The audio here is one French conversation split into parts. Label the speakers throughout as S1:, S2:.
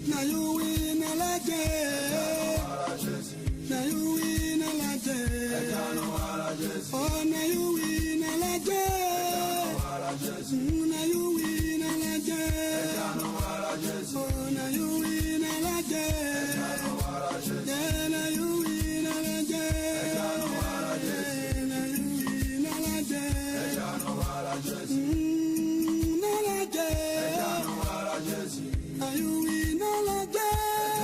S1: Now you win a lot, now you win a lot, oh now you win a lot, now you win a lot, oh now you win a lot, yeah now you win a lot, now you win a lot, now you win a lot.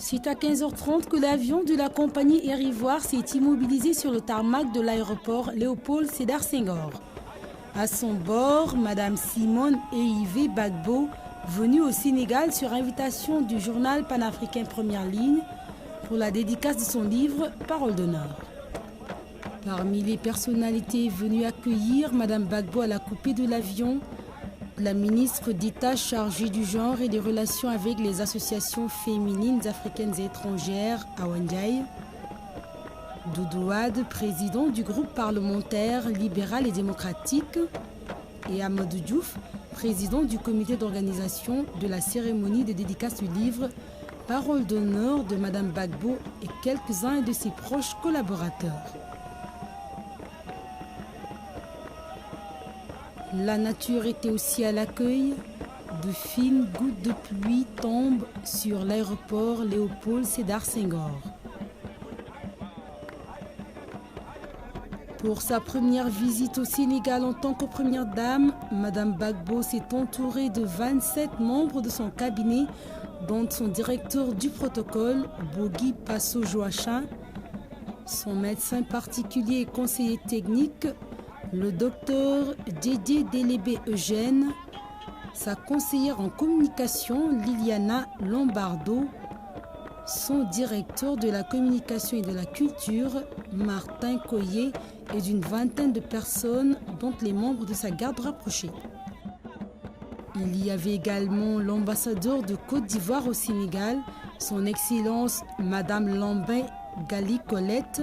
S2: C'est à 15h30 que l'avion de la compagnie Air Ivoire s'est immobilisé sur le tarmac de l'aéroport Léopold Sédar Senghor. À son bord, Madame Simone Eyivé Gbagbo, venue au Sénégal sur invitation du journal panafricain Première Ligne pour la dédicace de son livre Parole d'honneur. Parmi les personnalités venues accueillir Madame Gbagbo à la coupée de l'avion, la ministre d'État chargée du genre et des relations avec les associations féminines africaines et étrangères, Awa Ndiaye, Doudou Wade, président du groupe parlementaire libéral et démocratique, et Amadou Diouf, président du comité d'organisation de la cérémonie de dédicace du livre Parole d'honneur de Madame Gbagbo et quelques-uns de ses proches collaborateurs. La nature était aussi à l'accueil. De fines gouttes de pluie tombent sur l'aéroport Léopold Sédar Senghor. Pour sa première visite au Sénégal en tant que première dame, Madame Gbagbo s'est entourée de 27 membres de son cabinet, dont son directeur du protocole, Bogi Passo Joachim, son médecin particulier et conseiller technique, le docteur Didier Delébé Eugène, sa conseillère en communication Liliana Lombardo, son directeur de la communication et de la culture Martin Coyer et d'une vingtaine de personnes dont les membres de sa garde rapprochée. Il y avait également l'ambassadeur de Côte d'Ivoire au Sénégal, son Excellence Madame Lambin Gali Colette,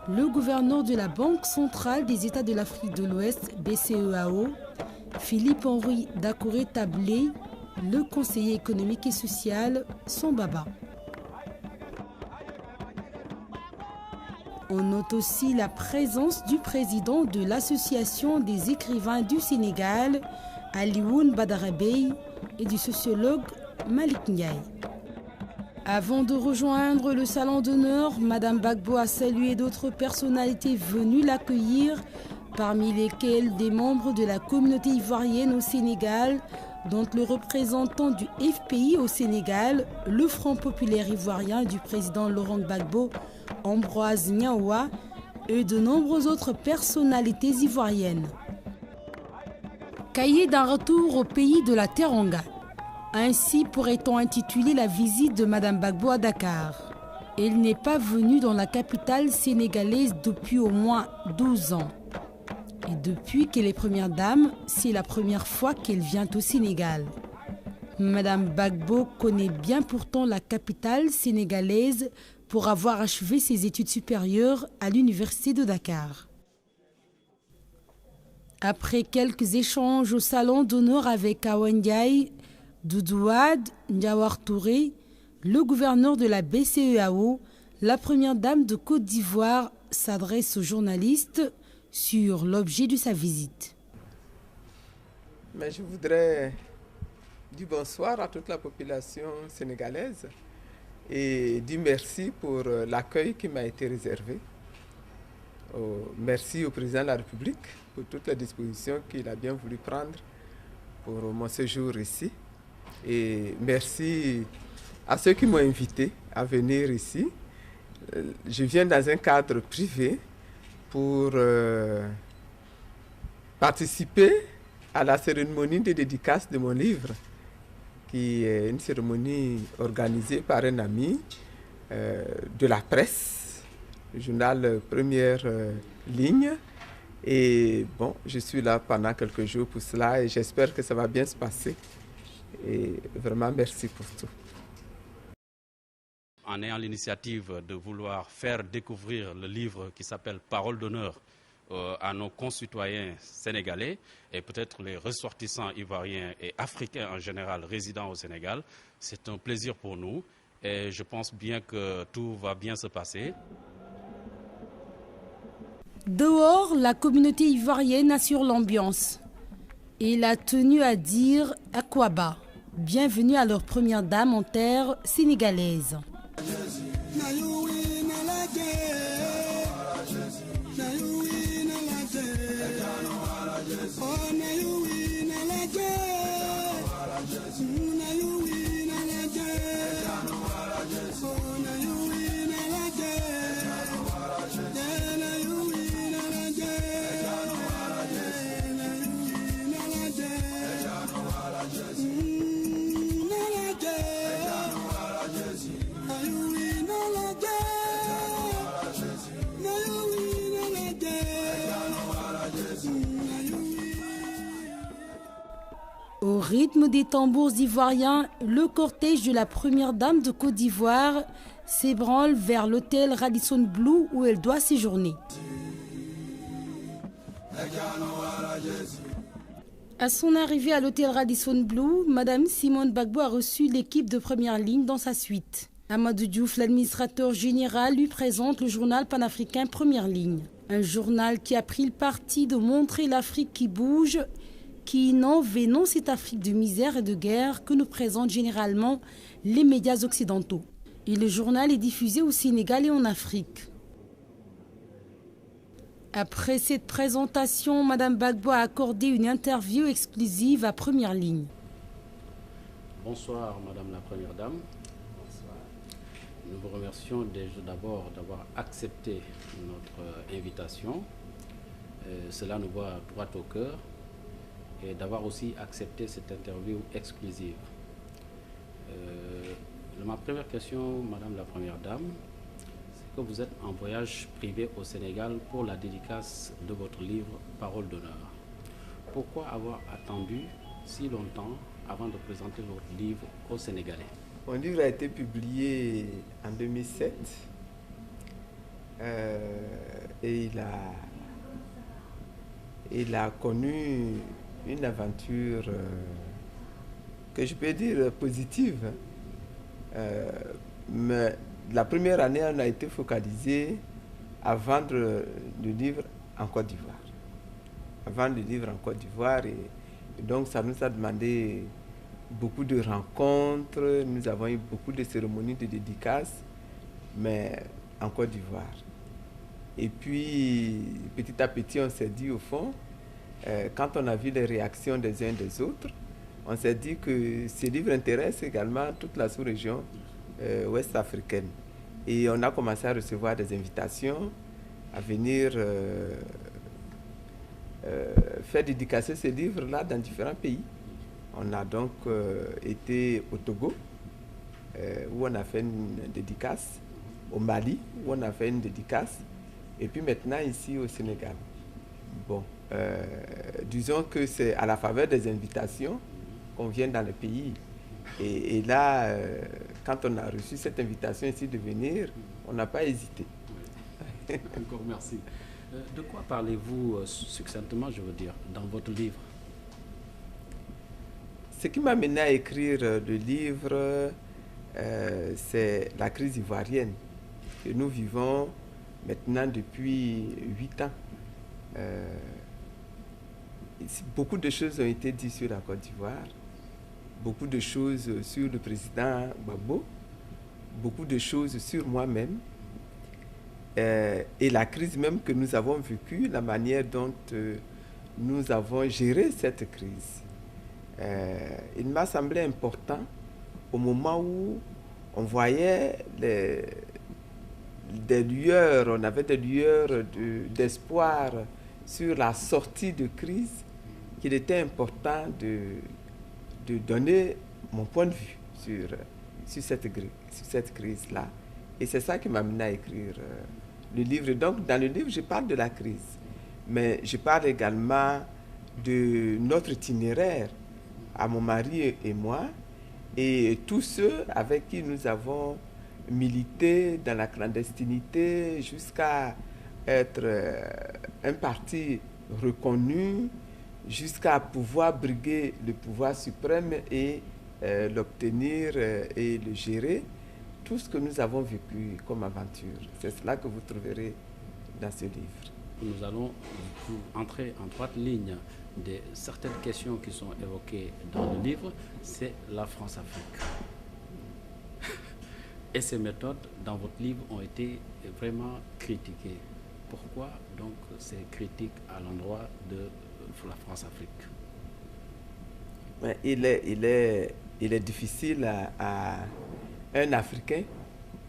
S2: le gouverneur de la Banque centrale des États de l'Afrique de l'Ouest, BCEAO, Philippe-Henri Dacouré-Tablé, le conseiller économique et social, son baba. On note aussi la présence du président de l'Association des écrivains du Sénégal, Alioune Badara Bey, et du sociologue Malick Ndiaye. Avant de rejoindre le salon d'honneur, Madame Gbagbo a salué d'autres personnalités venues l'accueillir, parmi lesquelles des membres de la communauté ivoirienne au Sénégal, dont le représentant du FPI au Sénégal, le Front populaire ivoirien du président Laurent Gbagbo, Ambroise Niaoua, et de nombreuses autres personnalités ivoiriennes. Cahier d'un retour au pays de la Teranga. Ainsi pourrait-on intituler la visite de Madame Gbagbo à Dakar. Elle n'est pas venue dans la capitale sénégalaise depuis au moins 12 ans. Et depuis qu'elle est première dame, c'est la première fois qu'elle vient au Sénégal. Madame Gbagbo connaît bien pourtant la capitale sénégalaise pour avoir achevé ses études supérieures à l'université de Dakar. Après quelques échanges au salon d'honneur avec Awa Ndiaye, Doudou Wade, Ndiawar Touré, le gouverneur de la BCEAO, la première dame de Côte d'Ivoire s'adresse aux journalistes sur l'objet de sa visite.
S3: Mais je voudrais dire bonsoir à toute la population sénégalaise et dire merci pour l'accueil qui m'a été réservé. Merci au président de la République pour toutes les dispositions qu'il a bien voulu prendre pour mon séjour ici. Et merci à ceux qui m'ont invité à venir ici. Je viens dans un cadre privé pour participer à la cérémonie de dédicace de mon livre, qui est une cérémonie organisée par un ami de la presse le journal Première Ligne. Et bon, je suis là pendant quelques jours pour cela et j'espère que ça va bien se passer. Et vraiment, merci pour tout.
S4: En ayant l'initiative de vouloir faire découvrir le livre qui s'appelle Parole d'honneur à nos concitoyens sénégalais et peut-être les ressortissants ivoiriens et africains en général résidant au Sénégal, c'est un plaisir pour nous et je pense bien que tout va bien se passer.
S2: Dehors, la communauté ivoirienne assure l'ambiance. Et il a tenu à dire Akwaba, bienvenue à leur première dame en terre sénégalaise. Au rythme des tambours ivoiriens, le cortège de la première dame de Côte d'Ivoire s'ébranle vers l'hôtel Radisson Blu où elle doit séjourner. À son arrivée à l'hôtel Radisson Blu, Madame Simone Gbagbo a reçu l'équipe de première ligne dans sa suite. Amadou Diouf, l'administrateur général, lui présente le journal panafricain Première Ligne. Un journal qui a pris le parti de montrer l'Afrique qui bouge, qui innove et non cette Afrique de misère et de guerre que nous présentent généralement les médias occidentaux. Et le journal est diffusé au Sénégal et en Afrique. Après cette présentation, Madame Gbagbo a accordé une interview exclusive à Première Ligne.
S4: Bonsoir Madame la Première Dame. Bonsoir. Nous vous remercions déjà d'abord d'avoir accepté notre invitation. Cela nous va droit au cœur. Et d'avoir aussi accepté cette interview exclusive. Ma première question, Madame la Première Dame, c'est que vous êtes en voyage privé au Sénégal pour la dédicace de votre livre Parole d'honneur. Pourquoi avoir attendu si longtemps avant de présenter votre livre aux Sénégalais?
S3: Mon livre a été publié en 2007 et il a connu une aventure que je peux dire positive. Mais la première année, on a été focalisé à vendre le livre en Côte d'Ivoire. À vendre le livre en Côte d'Ivoire. Et donc, ça nous a demandé beaucoup de rencontres. Nous avons eu beaucoup de cérémonies de dédicaces, mais en Côte d'Ivoire. Et puis, petit à petit, on s'est dit au fond, quand on a vu les réactions des uns et des autres, on s'est dit que ce livre intéresse également toute la sous-région ouest africaine. Et on a commencé à recevoir des invitations à venir faire dédicacer ce livre-là dans différents pays. On a donc été au Togo, où on a fait une dédicace, au Mali, où on a fait une dédicace, et puis maintenant ici au Sénégal. Bon. Disons que c'est à la faveur des invitations qu'on vient dans le pays. Et là, quand on a reçu cette invitation ici de venir, on n'a pas hésité.
S4: Encore merci. De quoi parlez-vous succinctement, je veux dire, dans votre livre?
S3: Ce qui m'a mené à écrire le livre, c'est la crise ivoirienne que nous vivons maintenant depuis 8 ans. Beaucoup de choses ont été dites sur la Côte d'Ivoire, beaucoup de choses sur le président Gbagbo, beaucoup de choses sur moi-même, et la crise même que nous avons vécue, la manière dont nous avons géré cette crise. Il m'a semblé important au moment où on voyait des lueurs, on avait des lueurs d'espoir sur la sortie de crise, qu'il était important de donner mon point de vue sur cette crise-là. Et c'est ça qui m'a amené à écrire le livre. Donc, dans le livre, je parle de la crise. Mais je parle également de notre itinéraire à mon mari et moi, et tous ceux avec qui nous avons milité dans la clandestinité jusqu'à être un parti reconnu, jusqu'à pouvoir briguer le pouvoir suprême et l'obtenir et le gérer. Tout ce que nous avons vécu comme aventure, c'est cela que vous trouverez dans ce livre.
S5: Nous allons entrer en droite ligne de certaines questions qui sont évoquées dans le livre, c'est la France-Afrique. Et ces méthodes dans votre livre ont été vraiment critiquées. Pourquoi donc ces critiques à l'endroit de la France-Afrique?
S3: Il est difficile à un Africain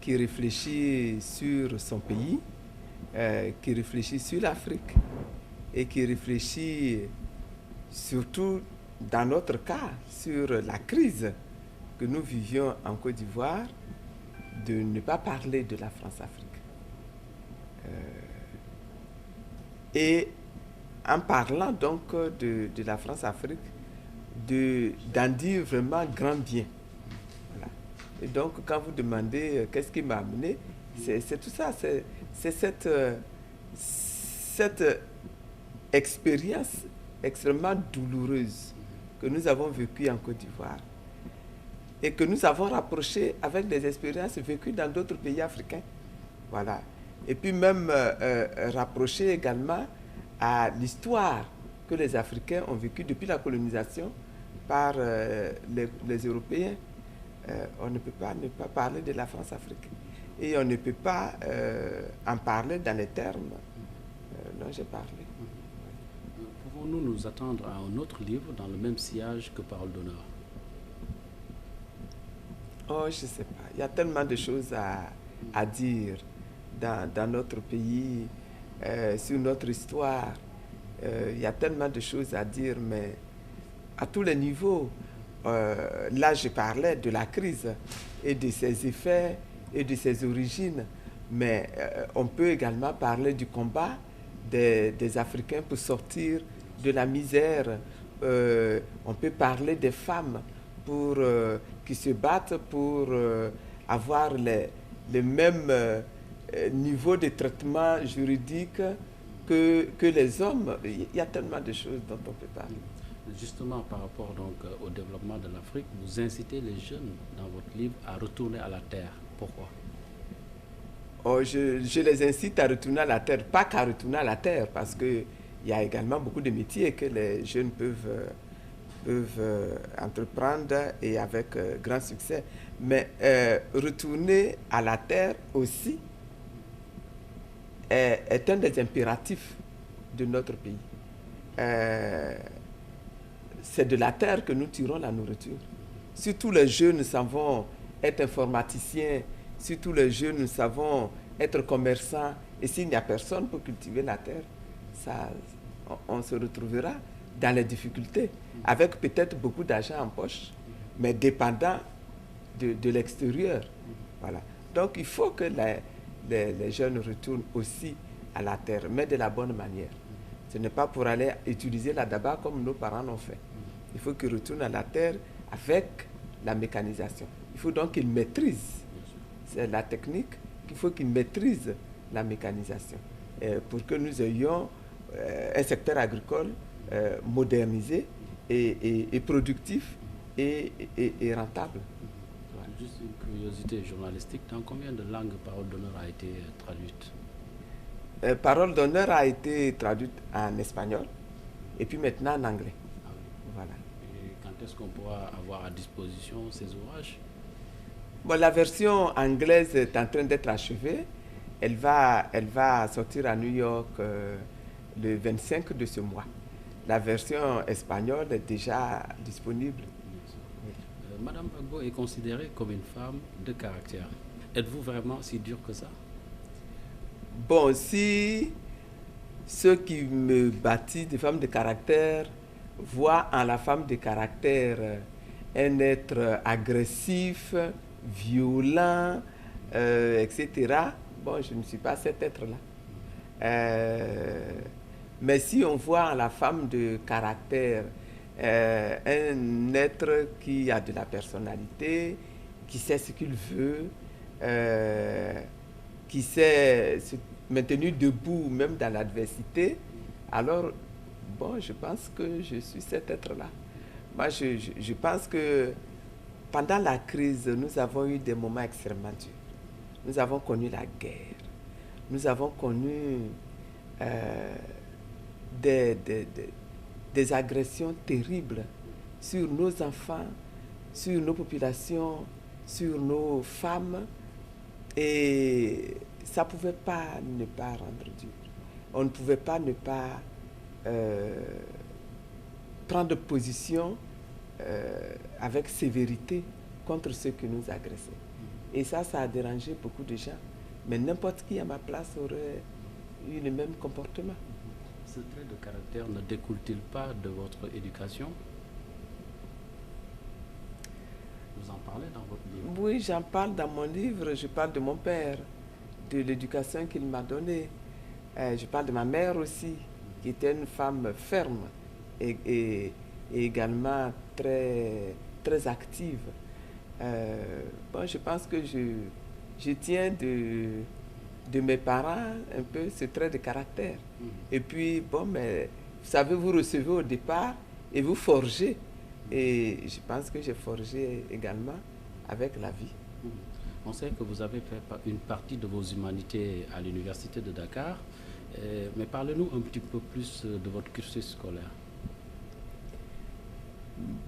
S3: qui réfléchit sur son pays, qui réfléchit sur l'Afrique et qui réfléchit surtout, dans notre cas, sur la crise que nous vivions en Côte d'Ivoire, de ne pas parler de la France-Afrique. Et en parlant donc de la France-Afrique, d'en dire vraiment grand bien. Voilà. Et donc, quand vous demandez qu'est-ce qui m'a amené, c'est tout ça, c'est cette expérience extrêmement douloureuse que nous avons vécue en Côte d'Ivoire et que nous avons rapprochée avec des expériences vécues dans d'autres pays africains. Voilà. Et puis même rapprochée également à l'histoire que les Africains ont vécue depuis la colonisation par les Européens. On ne peut pas ne pas parler de la France-Afrique. Et on ne peut pas en parler dans les termes dont j'ai parlé.
S5: Pouvons-nous nous attendre à un autre livre dans le même sillage que Parole d'honneur?
S3: Oh, je ne sais pas. Il y a tellement de choses à dire dans notre pays, sur notre histoire. Il y a tellement de choses à dire, mais à tous les niveaux. Là, je parlais de la crise et de ses effets et de ses origines, mais on peut également parler du combat des Africains pour sortir de la misère. On peut parler des femmes qui se battent pour avoir les mêmes niveaux de traitement juridique que les hommes. Il y a tellement de choses dont on peut parler.
S5: Justement, par rapport donc au développement de l'Afrique, vous incitez les jeunes dans votre livre à retourner à la terre. Pourquoi?
S3: Oh, je les incite à retourner à la terre, pas qu'à retourner à la terre, parce qu'il y a également beaucoup de métiers que les jeunes peuvent entreprendre et avec grand succès. Mais retourner à la terre aussi est un des impératifs de notre pays. C'est de la terre que nous tirons la nourriture. Si tous les jeunes savons être informaticiens, si tous les jeunes savons être commerçants, et s'il n'y a personne pour cultiver la terre, on se retrouvera dans les difficultés, avec peut-être beaucoup d'argent en poche, mais dépendant de l'extérieur. Voilà. Donc il faut que les jeunes retournent aussi à la terre, mais de la bonne manière. Ce n'est pas pour aller utiliser la daba comme nos parents l'ont fait. Il faut qu'ils retournent à la terre avec la mécanisation. Il faut donc qu'ils maîtrisent. C'est la technique qu'il faut qu'ils maîtrisent la mécanisation pour que nous ayons un secteur agricole modernisé et productif et rentable.
S5: Voilà. Juste une curiosité journalistique, dans combien de langues Parole d'honneur a été traduite?
S3: Parole d'honneur a été traduite en espagnol et puis maintenant en anglais.
S5: Ah oui.
S3: Voilà.
S5: Et quand est-ce qu'on pourra avoir à disposition ces ouvrages?
S3: Bon, la version anglaise est en train d'être achevée. Elle va sortir à New York le 25 de ce mois. La version espagnole est déjà disponible.
S5: Madame Gbagbo est considérée comme une femme de caractère. Êtes-vous vraiment si dur que ça?
S3: Bon, si ceux qui me baptisent de femme de caractère voient en la femme de caractère un être agressif, violent, etc., bon, je ne suis pas cet être-là. Mais si on voit en la femme de caractère un être qui a de la personnalité, qui sait ce qu'il veut, qui sait se maintenir debout même dans l'adversité, alors, bon, je pense que je suis cet être-là. Moi, je pense que pendant la crise, nous avons eu des moments extrêmement durs. Nous avons connu la guerre. Nous avons connu des agressions terribles sur nos enfants, sur nos populations, sur nos femmes. Et ça ne pouvait pas ne pas rendre dur. On ne pouvait pas ne pas prendre position avec sévérité contre ceux qui nous agressaient. Et ça a dérangé beaucoup de gens. Mais n'importe qui à ma place aurait eu le même comportement.
S5: Ce trait de caractère ne découle-t-il pas de votre éducation? Vous en parlez dans votre livre?
S3: Oui, j'en parle dans mon livre. Je parle de mon père, de l'éducation qu'il m'a donnée. Je parle de ma mère aussi, qui était une femme ferme et également très, très active. Bon, je pense que je tiens de mes parents un peu ce trait de caractère. Et puis, bon, mais vous savez, vous recevez au départ et vous forgez. Et je pense que j'ai forgé également avec la vie.
S5: On sait que vous avez fait une partie de vos humanités à l'université de Dakar, mais parlez-nous un petit peu plus de votre cursus scolaire.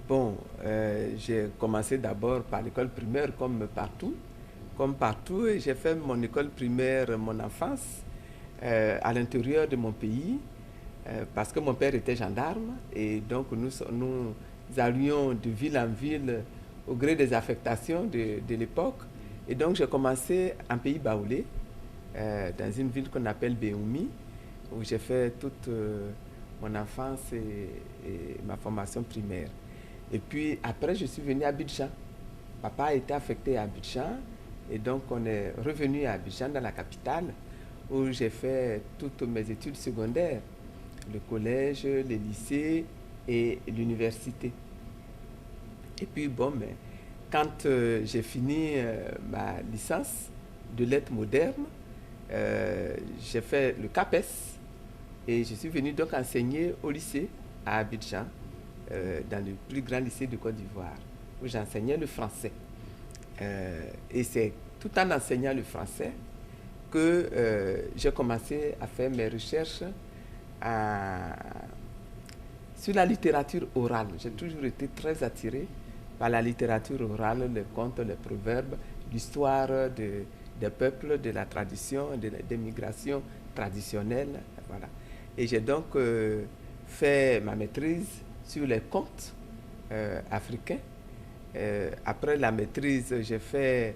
S3: Bon, j'ai commencé d'abord par l'école primaire comme partout, et j'ai fait mon école primaire, mon enfance, à l'intérieur de mon pays, parce que mon père était gendarme, et donc nous allions de ville en ville au gré des affectations de l'époque. Et donc j'ai commencé en pays baoulé, dans une ville qu'on appelle Béoumi, où j'ai fait toute mon enfance et ma formation primaire. Et puis après, je suis venu à Abidjan. Papa a été affecté à Abidjan, et donc on est revenu à Abidjan, dans la capitale, où j'ai fait toutes mes études secondaires, le collège, les lycées et l'université. Et puis bon, mais quand j'ai fini ma licence de lettres modernes, j'ai fait le CAPES et je suis venu donc enseigner au lycée à Abidjan, dans le plus grand lycée de Côte d'Ivoire, où j'enseignais le français. Et c'est tout en enseignant le français que j'ai commencé à faire mes recherches sur la littérature orale. J'ai toujours été très attiré par la littérature orale, les contes, les proverbes, l'histoire des peuples, de la tradition, des migrations traditionnelles. Voilà. Et j'ai donc fait ma maîtrise sur les contes africains. Après la maîtrise, j'ai fait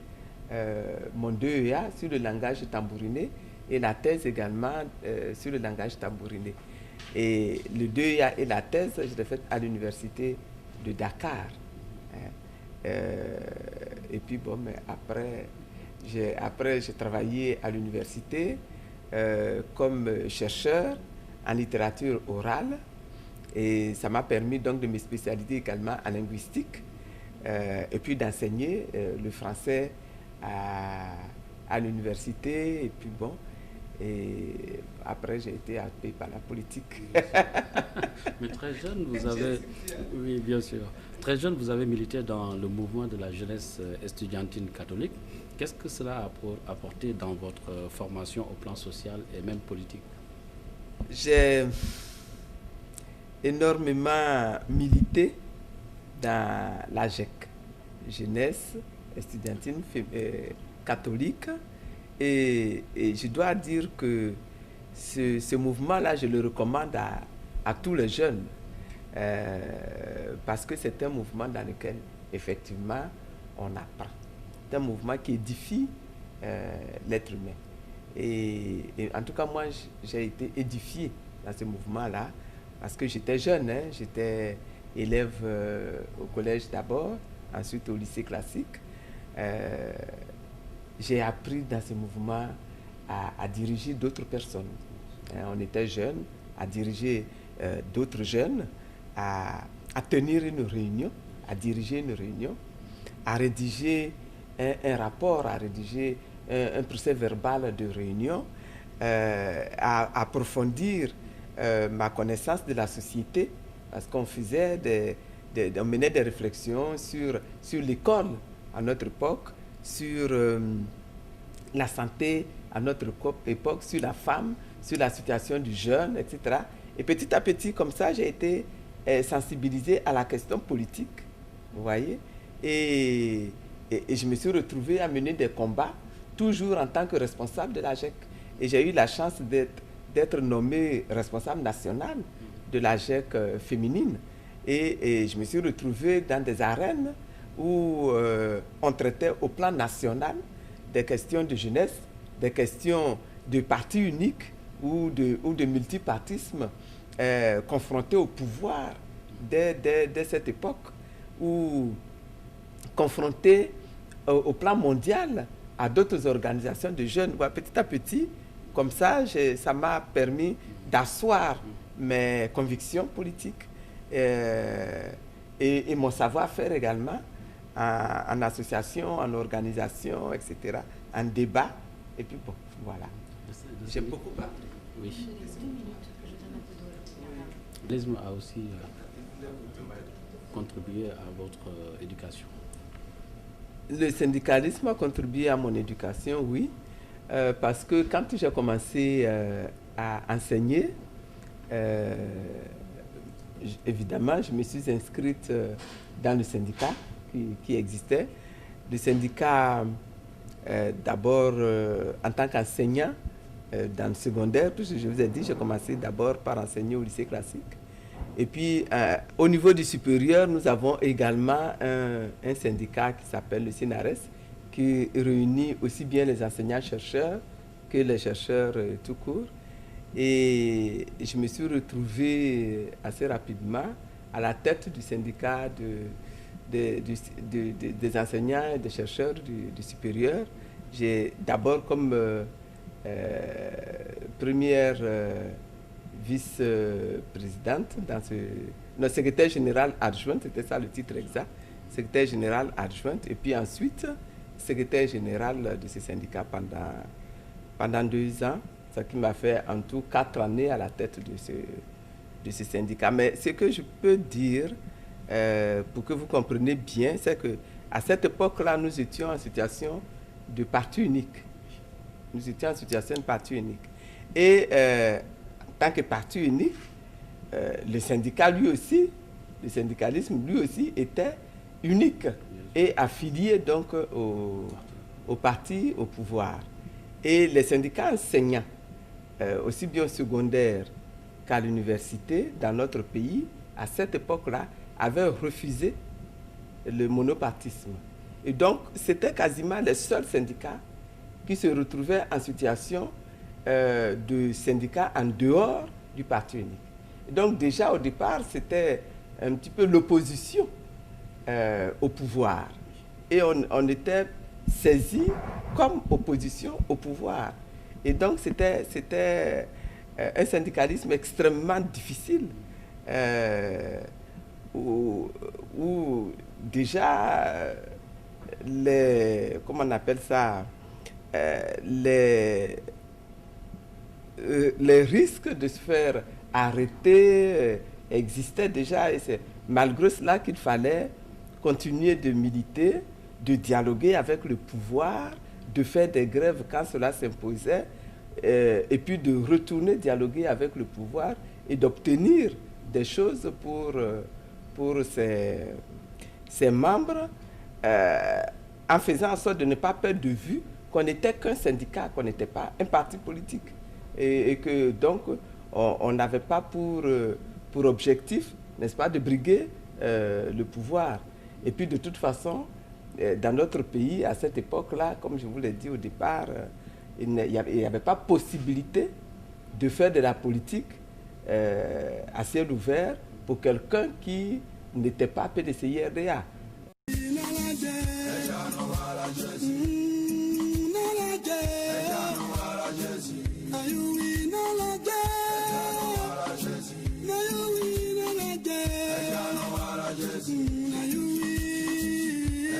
S3: mon 2EA sur le langage tambouriné et la thèse également sur le langage tambouriné. Et le 2EA et la thèse, je l'ai faite à l'université de Dakar. Et puis bon, mais après j'ai travaillé à l'université comme chercheur en littérature orale, et ça m'a permis donc de me spécialiser également en linguistique et puis d'enseigner le français à l'université. Et puis bon, et après j'ai été happé par la politique.
S5: Mais très jeune, vous avez... Oui, bien sûr. Très jeune, vous avez milité dans le mouvement de la jeunesse estudiantine catholique. Qu'est-ce que cela a apporté dans votre formation au plan social et même politique?
S3: J'ai énormément milité dans la JEC, jeunesse estudiantine catholique. Et je dois dire que ce mouvement-là, je le recommande à tous les jeunes, parce que c'est un mouvement dans lequel, effectivement, on apprend. C'est un mouvement qui édifie l'être humain. Et en tout cas, moi, j'ai été édifié dans ce mouvement-là, parce que j'étais jeune, hein, j'étais élève au collège d'abord, ensuite au lycée classique. J'ai appris dans ce mouvement à diriger d'autres personnes. On était jeunes à diriger d'autres jeunes, à tenir une réunion, à diriger une réunion, à rédiger un rapport, à rédiger un procès verbal de réunion, à approfondir ma connaissance de la société, parce qu'on faisait on menait des réflexions sur l'école à notre époque, sur la santé à notre époque, sur la femme, sur la situation du jeune, etc. Et petit à petit, comme ça, j'ai été sensibilisé à la question politique, vous voyez, et je me suis retrouvé à mener des combats, toujours en tant que responsable de l'AGEC. Et j'ai eu la chance d'être nommé responsable national de l'AGEC féminine. Et je me suis retrouvé dans des arènes où on traitait au plan national des questions de jeunesse, des questions de parti unique ou de multipartisme confrontés au pouvoir dès cette époque, ou confrontés au plan mondial à d'autres organisations de jeunes. Petit à petit, comme ça, ça m'a permis d'asseoir mes convictions politiques et mon savoir-faire également en association, en organisation, etc., en débat. Et puis bon, voilà. J'ai beaucoup parlé.
S5: Oui. L'isme a aussi contribué à votre éducation.
S3: Le syndicalisme a contribué à mon éducation, oui, parce que quand j'ai commencé à enseigner, évidemment, je me suis inscrite dans le syndicat qui existait. Le syndicat, d'abord en tant qu'enseignant dans le secondaire, puisque je vous ai dit, j'ai commencé d'abord par enseigner au lycée classique. Et puis, au niveau du supérieur, nous avons également un syndicat qui s'appelle le SINARES, qui réunit aussi bien les enseignants-chercheurs que les chercheurs tout court. Et je me suis retrouvé assez rapidement à la tête du syndicat des enseignants et des chercheurs du supérieur. J'ai d'abord comme première vice-présidente, secrétaire générale adjointe, c'était ça le titre exact, secrétaire générale adjointe, et puis ensuite secrétaire général de ce syndicat pendant 2 ans, ce qui m'a fait en tout 4 années à la tête de ce syndicat. Mais ce que je peux dire, pour que vous compreniez bien, c'est qu'à cette époque-là, nous étions en situation de parti unique. Nous étions en situation de parti unique. Et en tant que parti unique, le syndicat lui aussi, le syndicalisme lui aussi était unique et affilié donc au parti, au pouvoir. Et les syndicats enseignants, aussi bien au secondaire qu'à l'université, dans notre pays, à cette époque-là, avaient refusé le monopartisme. Et donc, c'était quasiment les seuls syndicats qui se retrouvaient en situation de syndicats en dehors du parti unique. Et donc, déjà au départ, c'était un petit peu l'opposition au pouvoir. Et on était saisi comme opposition au pouvoir. Et donc, c'était un syndicalisme extrêmement difficile, où déjà, comment on appelle ça, les risques de se faire arrêter existaient déjà. Et c'est malgré cela qu'il fallait continuer de militer, de dialoguer avec le pouvoir, de faire des grèves quand cela s'imposait, et puis de retourner dialoguer avec le pouvoir et d'obtenir des choses pour ses membres, en faisant en sorte de ne pas perdre de vue qu'on n'était qu'un syndicat, qu'on n'était pas un parti politique. Et que donc, on n'avait pas pour objectif, n'est-ce pas, de briguer le pouvoir. Et puis de toute façon, dans notre pays, à cette époque-là, comme je vous l'ai dit au départ, il n'y avait pas possibilité de faire de la politique à ciel ouvert pour quelqu'un qui n'était pas PDCI-RDA.